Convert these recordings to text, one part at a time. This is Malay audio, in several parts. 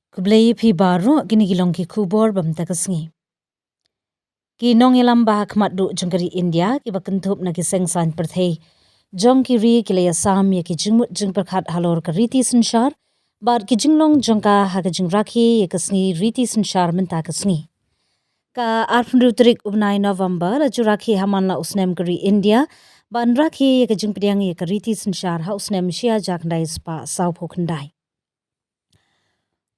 Kublai pi baro gini gilong ki kubor bam takasngi. Ki nong ilam bah khmat du jungkari India ki bakentup na ki sengsan perthei. Jong ki ri ki laya sam ya ki jingmut jing perkhat halor ka Riti Shynshar. Bar ki jinglong jongka ha ka jing rakhi ya kasngi Riti Shynshar menta kasngi. Ka 8 November raju rakhi haman la usnem kari India. Ban rakhi ya ka jing pediang ya ka Riti Shynshar ha usnem Shia jakndai spa sau phokndai.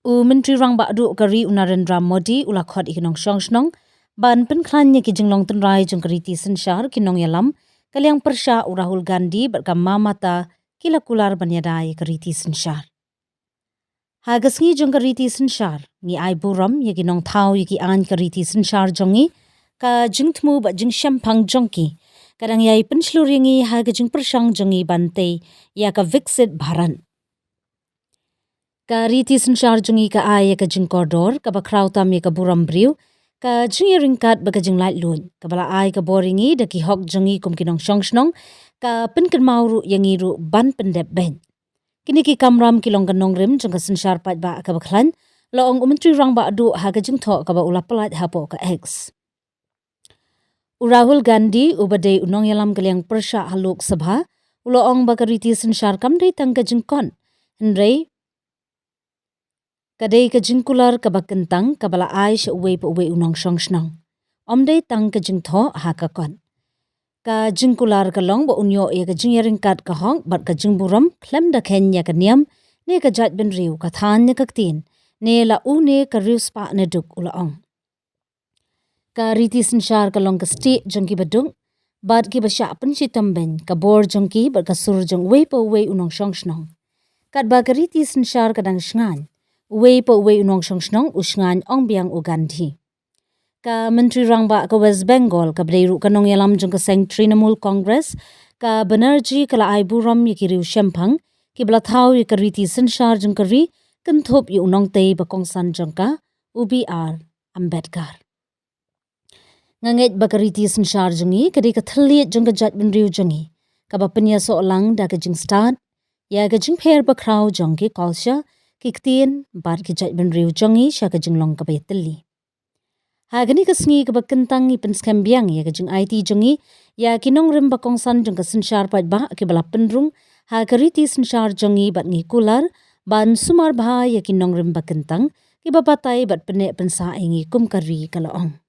Menteri Rang Ba'du kari Narendra Modi ulakhot ikinong syongshnong ban penklan ki jinglong tenrai jong Riti Shynshar kinong yalam kaliang persya Rahul Gandhi berkam mamata kilakular banyadai Riti Shynshar. Hagasngi jong Riti Shynshar ngi ai buram ya kinong thau ya ki an Riti Shynshar jongi ka jingtmu ba jing shampang jongki kadang yai pensluringi haga jing persyang jongi bante ya ka Viksit Bharan. Ka Riti Shynshar jungi ka ay ka jing koridor ka bakraw tam ka buram brew ka jing ringkat ba ka jing light lun ka bala ay ka boringi da ki hok jungi kum kinong syongshnong ka penken mauru yangi ru ban pendep ben. Kini ki kamram kilong kanong rim jong ka Shynshar pat ba ka baklan loong Menteri Rang Ba'du ha ka jing thok ka ba ulapalat hapo ka X. Rahul Gandhi ubadai unong yalam kaliang persya haluk sabha uloong ba ka Riti Shynshar kamdai tang ka jing kon. Henry kadai ka jingkular ka bakentang ka bala ai sha uwe pa uwe unong syongshnong. Omdai tang ka jingtho ha ka kon. Ka jingkular ka long ba unyo ya ka jingyaringkat ka hong bat ka jingburam klem da Khein ya ka Niam ne ka jaitbynriew ka than ya ka tin ne la ne ka Riewspah LaDuk ulaong. Ka Riti Shynshar ka long ka sti jongki badung bat ki basya pensitam ben ka bor jongki bat ka sur jong uwe pa uwe unong syongshnong. Kat ba ka Riti Shynshar kadang shngan uwe pa uwe unong syongshnong usngan ong biang u Gandhi. Ka Menteri Rang Ba ka West Bengal ka breiru kanong yalam jong ka seng Trinamool Congress ka Banerjee kala ai buram ya ki Riewspah ki blathau ya ka Riti Shynshar jong ka ri kenthop yu unong tei ba kongsan jong ka UBR Ambedkar. Nganget ba ka Riti Shynshar jongi ka di ka thaliat jong ka jaitbynriew jongi ka ba penya so lang da ka jing start ya ka jing pher ba kraw jong ki kolsha kiktiin bar ki jaitbynriew jongi sya ka jinglong ka bayatili. Hagani ka sngi ka bakentang i penskambiang ya ka jing IT jongi ya kinong rim bakongsan jong ka Shynshar pat ba ki bala pendrung ha ka Riti Shynshar jongi bat ngi kular ban sumar bha ya kinong rim bakentang ki babatay bat penek pensa ingi kum kari kalaong.